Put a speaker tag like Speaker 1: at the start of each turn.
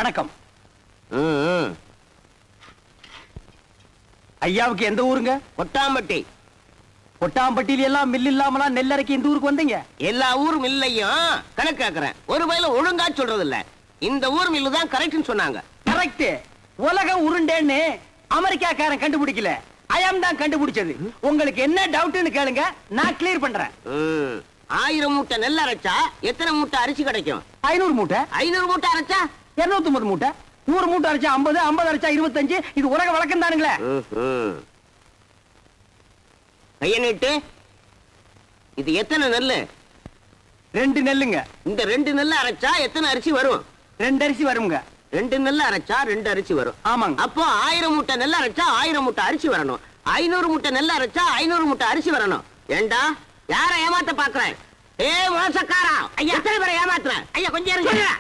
Speaker 1: வணக்கம். ஐயாவுக்கு எந்த ஊருங்க?
Speaker 2: கொட்டாம்பட்டி.
Speaker 1: கொட்டாம்பட்டியில எல்லாம் மில் இல்லாமலாம் நெல்லரைக்கு இந்த ஊருக்கு வந்தீங்க?
Speaker 2: எல்லா ஊர் மில்லையும் கணக்கு கேக்குறேன். ஒரு வயல ஒழுங்கா சொல்றது இல்ல. இந்த ஊர் மில்லு தான் கரெக்ட்னு சொன்னாங்க.
Speaker 1: கரெக்ட். உலக உருண்டேன்னு அமெரிக்காக்காரன் கண்டுபிடிக்கல, ஐயம் தான் கண்டுபிடிச்சது. உங்களுக்கு என்ன டவுட்னு கேளுங்க, நான் கிளியர் பண்றேன்.
Speaker 2: 1000 மூட்டை நெல் அரைச்சா எத்தனை மூட்டை அரிசி கிடைக்கும்?
Speaker 1: 500 மூட்டை.
Speaker 2: 500 மூட்டை அரைச்சா
Speaker 1: 250 மூட்டை. 100 மூட்டை அரைச்சா 50, 50 அரைச்சா 25. இது உலக வழக்கம் தானுங்களே.
Speaker 2: கைய நீட்டு. இது எத்தனை நெல்லு?
Speaker 1: 2 நெல்லுங்க.
Speaker 2: இந்த 2 நெல்ல அரைச்சா எத்தனை அரிசி வரும்?
Speaker 1: 2 அரிசி வருங்க.
Speaker 2: 2 நெல்ல அரைச்சா 2 அரிசி வரும்.
Speaker 1: ஆமாங்க.
Speaker 2: அப்போ 1000 மூட்டை நெல் அரைச்சா 1000 மூட்டை அரிசி வரணும். 500 மூட்டை நெல் அரைச்சா 500 மூட்டை அரிசி வரணும். ஏண்டா யார ஏமாத்த பாக்குறேன்? ஏ மோசக்காரா, எத்தனை பேரை ஏமாத்துறேன்? ஐயா கொஞ்சம் இருங்க.